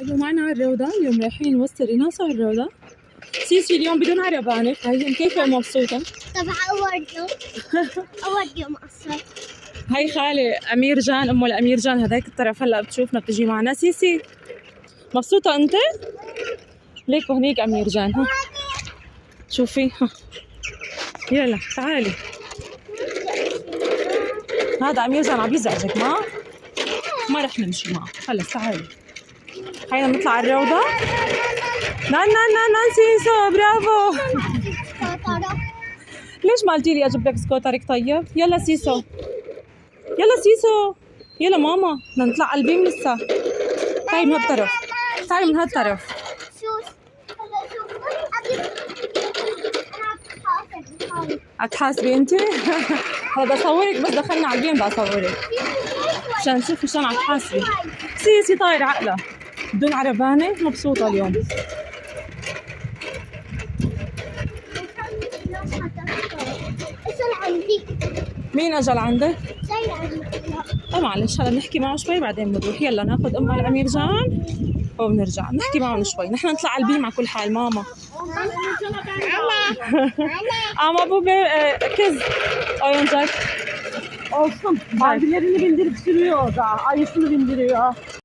أجوا معنا على الروضة. اليوم رايحين وسط الريناس على الروضة. سيسي اليوم بدون عربانة، فهي كيف مبسوطة؟ طبعا أول يوم أصلا. هاي خالي أمير جان، أمه الأمير جان هذاك الطرف هلا بتشوفنا بتجي معنا. سيسي مبسوطة أنت؟ ليك وهنيك أمير جان. ها شوفي، ها يلا تعالي. هذا أمير جان عم يزعجك، ما رح نمشي معه. خلص تعالي، هينا نطلع على الروضة. نان سيسو برافو. ليش ما قلتي لي اجيب لك سكوترك؟ طيب يلا سيسو، يلا سيسو، يلا ماما بدنا نطلع على البيم لسه. تعي من هالطرف، تعي من هالطرف. هتحاسبي انت؟ هذا بصورك بس دخلنا على البيم بصورك عشان نشوف شلون عم تحاسبي. سيسي طاير عقله بدون عربانة، مبسوطة اليوم. مين اجى لعندك؟ معلش هلا نحكي معه شوي بعدين بنروح. يلا ناخذ امها الامير جان وبنرجع نحكي معهم شوي. نحن نطلع على البيم على كل حال. ماما ama bu kız oyuncak olsun. Barbie'lerini bindirip sürüyor orada. Ayısını bindiriyor.